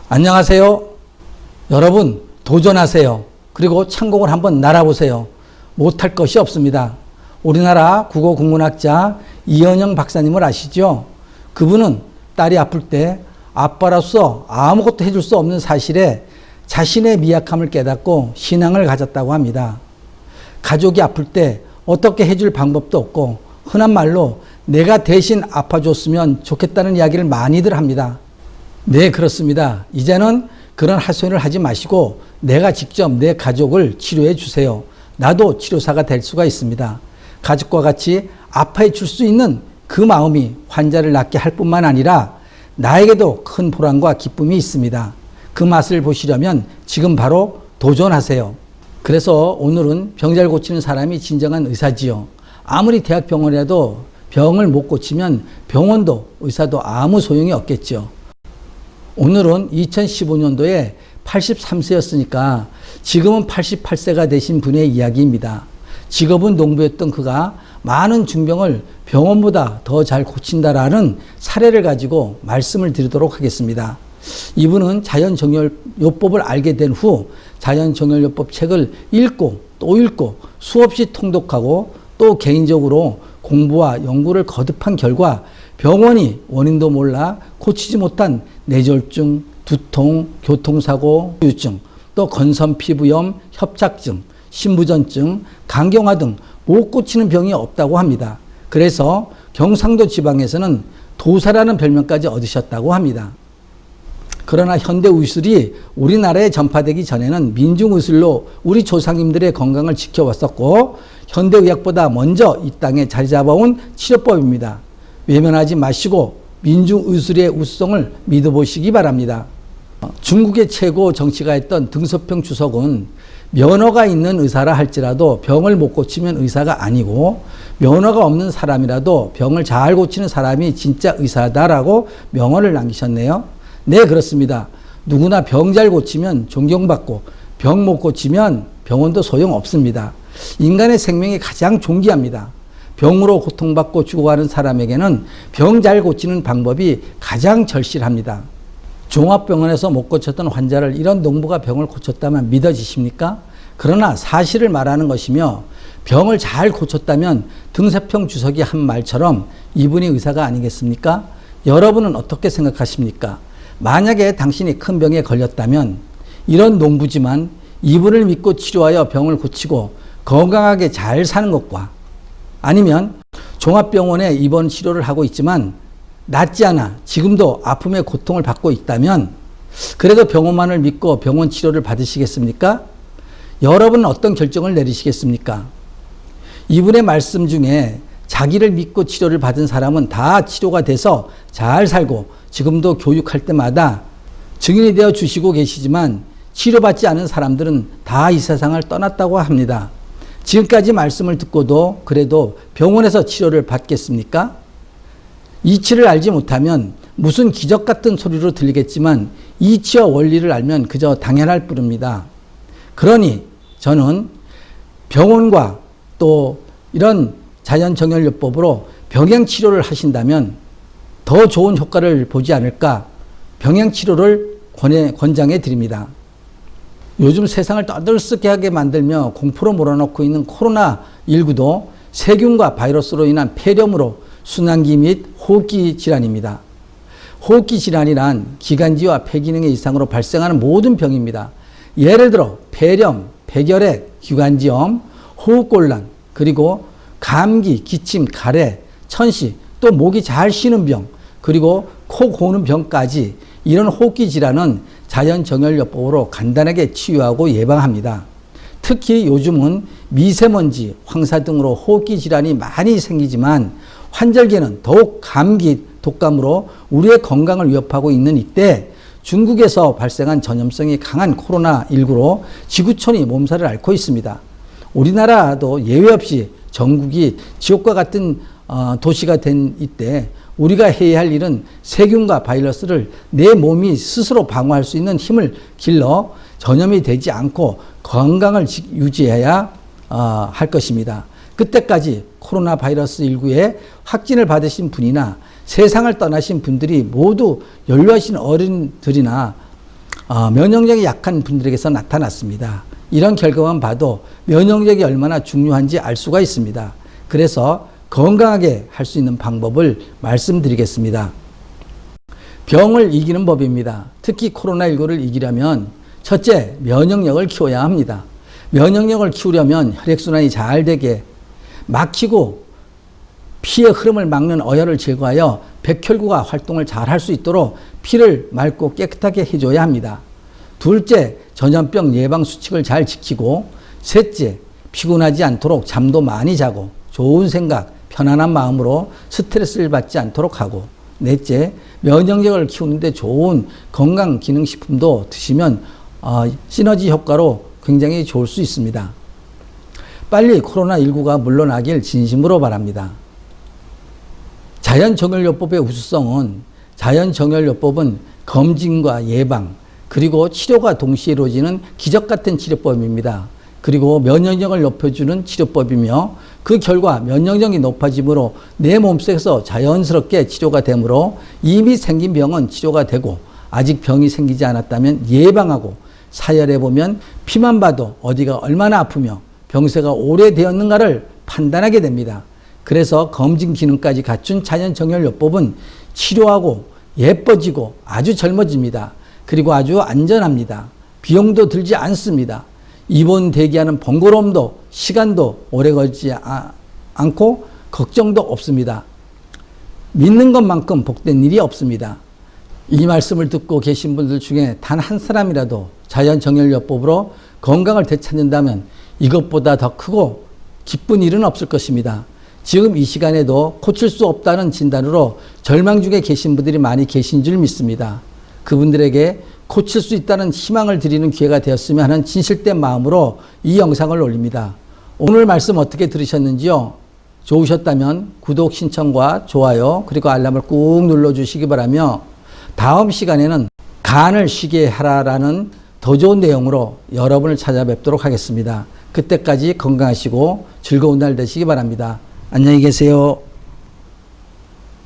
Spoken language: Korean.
안녕하세요. 여러분 도전하세요. 그리고 천국을 한번 날아보세요. 못할 것이 없습니다. 우리나라 국어국문학자 이현영 박사님을 아시죠? 그분은 딸이 아플 때 아빠로서 아무것도 해줄 수 없는 사실에 자신의 미약함을 깨닫고 신앙을 가졌다고 합니다. 가족이 아플 때 어떻게 해줄 방법도 없고 흔한 말로 내가 대신 아파줬으면 좋겠다는 이야기를 많이들 합니다. 네, 그렇습니다. 이제는 그런 하소연을 하지 마시고 내가 직접 내 가족을 치료해 주세요. 나도 치료사가 될 수가 있습니다. 가족과 같이 아파해 줄 수 있는 그 마음이 환자를 낫게 할 뿐만 아니라 나에게도 큰 보람과 기쁨이 있습니다. 그 맛을 보시려면 지금 바로 도전하세요. 그래서 오늘은 병 잘 고치는 사람이 진정한 의사지요. 아무리 대학병원이라도 병을 못 고치면 병원도 의사도 아무 소용이 없겠죠. 오늘은 2015년도에 83세였으니까 지금은 88세가 되신 분의 이야기입니다. 직업은 농부였던 그가 많은 중병을 병원보다 더 잘 고친다라는 사례를 가지고 말씀을 드리도록 하겠습니다. 이분은 자연정열요법을 알게 된 후 자연정열요법 책을 읽고 또 읽고 수없이 통독하고 또 개인적으로 공부와 연구를 거듭한 결과 병원이 원인도 몰라 고치지 못한 뇌졸중, 두통, 교통사고, 후유증, 또 건선피부염, 협착증, 신부전증, 간경화 등 못 고치는 병이 없다고 합니다. 그래서 경상도 지방에서는 도사라는 별명까지 얻으셨다고 합니다. 그러나 현대의술이 우리나라에 전파되기 전에는 민중의술로 우리 조상님들의 건강을 지켜왔었고 현대의학보다 먼저 이 땅에 자리 잡아온 치료법입니다. 외면하지 마시고 민중의술의 우수성을 믿어보시기 바랍니다. 중국의 최고 정치가였던 등소평 주석은 면허가 있는 의사라 할지라도 병을 못 고치면 의사가 아니고 면허가 없는 사람이라도 병을 잘 고치는 사람이 진짜 의사다라고 명언을 남기셨네요. 네, 그렇습니다. 누구나 병 잘 고치면 존경받고 병 못 고치면 병원도 소용없습니다. 인간의 생명이 가장 존귀합니다. 병으로 고통받고 죽어가는 사람에게는 병 잘 고치는 방법이 가장 절실합니다. 종합병원에서 못 고쳤던 환자를 이런 농부가 병을 고쳤다면 믿어지십니까? 그러나 사실을 말하는 것이며 병을 잘 고쳤다면 등소평 주석이 한 말처럼 이분이 의사가 아니겠습니까? 여러분은 어떻게 생각하십니까? 만약에 당신이 큰 병에 걸렸다면 이런 농부지만 이분을 믿고 치료하여 병을 고치고 건강하게 잘 사는 것과 아니면 종합병원에 입원 치료를 하고 있지만 낫지 않아 지금도 아픔의 고통을 받고 있다면 그래도 병원만을 믿고 병원 치료를 받으시겠습니까? 여러분은 어떤 결정을 내리시겠습니까? 이분의 말씀 중에 자기를 믿고 치료를 받은 사람은 다 치료가 돼서 잘 살고 지금도 교육할 때마다 증인이 되어 주시고 계시지만 치료받지 않은 사람들은 다 이 세상을 떠났다고 합니다. 지금까지 말씀을 듣고도 그래도 병원에서 치료를 받겠습니까? 이치를 알지 못하면 무슨 기적 같은 소리로 들리겠지만 이치와 원리를 알면 그저 당연할 뿐입니다. 그러니 저는 병원과 또 이런 자연정열요법으로 병행치료를 하신다면 더 좋은 효과를 보지 않을까 병행치료를 권장해 드립니다. 요즘 세상을 떠들썩게 하게 만들며 공포로 몰아넣고 있는 코로나19도 세균과 바이러스로 인한 폐렴으로 순환기 및 호흡기 질환입니다. 호흡기 질환이란 기관지와 폐기능의 이상으로 발생하는 모든 병입니다. 예를 들어 폐렴, 폐결핵, 기관지염, 호흡곤란, 그리고 감기, 기침, 가래, 천시, 또 목이 잘 쉬는 병, 그리고 코 고는 병까지 이런 호흡기 질환은 자연정열요법으로 간단하게 치유하고 예방합니다. 특히 요즘은 미세먼지, 황사 등으로 호흡기 질환이 많이 생기지만 환절기에는 더욱 감기, 독감으로 우리의 건강을 위협하고 있는 이때 중국에서 발생한 전염성이 강한 코로나19로 지구촌이 몸살을 앓고 있습니다. 우리나라도 예외 없이 전국이 지옥과 같은 도시가 된 이때 우리가 해야 할 일은 세균과 바이러스를 내 몸이 스스로 방어할 수 있는 힘을 길러 전염이 되지 않고 건강을 유지해야 할 것입니다. 그때까지 코로나 바이러스 19에 확진을 받으신 분이나 세상을 떠나신 분들이 모두 연로하신 어른들이나 면역력이 약한 분들에게서 나타났습니다. 이런 결과만 봐도 면역력이 얼마나 중요한지 알 수가 있습니다. 그래서 건강하게 할 수 있는 방법을 말씀드리겠습니다. 병을 이기는 법입니다. 특히 코로나19를 이기려면 첫째, 면역력을 키워야 합니다. 면역력을 키우려면 혈액순환이 잘 되게 막히고 피의 흐름을 막는 어혈을 제거하여 백혈구가 활동을 잘 할 수 있도록 피를 맑고 깨끗하게 해줘야 합니다. 둘째, 전염병 예방 수칙을 잘 지키고, 셋째, 피곤하지 않도록 잠도 많이 자고 좋은 생각, 편안한 마음으로 스트레스를 받지 않도록 하고, 넷째, 면역력을 키우는데 좋은 건강기능식품도 드시면 시너지 효과로 굉장히 좋을 수 있습니다. 빨리 코로나19가 물러나길 진심으로 바랍니다. 자연정열요법의 우수성은 자연정열요법은 검진과 예방 그리고 치료가 동시에 이루어지는 기적같은 치료법입니다. 그리고 면역력을 높여주는 치료법이며 그 결과 면역력이 높아지므로 내 몸속에서 자연스럽게 치료가 되므로 이미 생긴 병은 치료가 되고 아직 병이 생기지 않았다면 예방하고 사열해보면 피만 봐도 어디가 얼마나 아프며 병세가 오래되었는가를 판단하게 됩니다. 그래서 검진 기능까지 갖춘 자연정열요법은 치료하고 예뻐지고 아주 젊어집니다. 그리고 아주 안전합니다. 비용도 들지 않습니다. 입원 대기하는 번거로움도 시간도 오래 걸리지 않고 걱정도 없습니다. 믿는 것만큼 복된 일이 없습니다. 이 말씀을 듣고 계신 분들 중에 단 한 사람이라도 자연정열요법으로 건강을 되찾는다면 이것보다 더 크고 기쁜 일은 없을 것입니다. 지금 이 시간에도 고칠 수 없다는 진단으로 절망 중에 계신 분들이 많이 계신 줄 믿습니다. 그분들에게 고칠 수 있다는 희망을 드리는 기회가 되었으면 하는 진실된 마음으로 이 영상을 올립니다. 오늘 말씀 어떻게 들으셨는지요? 좋으셨다면 구독, 신청과 좋아요 그리고 알람을 꾹 눌러주시기 바라며 다음 시간에는 간을 쉬게 하라라는 더 좋은 내용으로 여러분을 찾아뵙도록 하겠습니다. 그때까지 건강하시고 즐거운 날 되시기 바랍니다. 안녕히 계세요.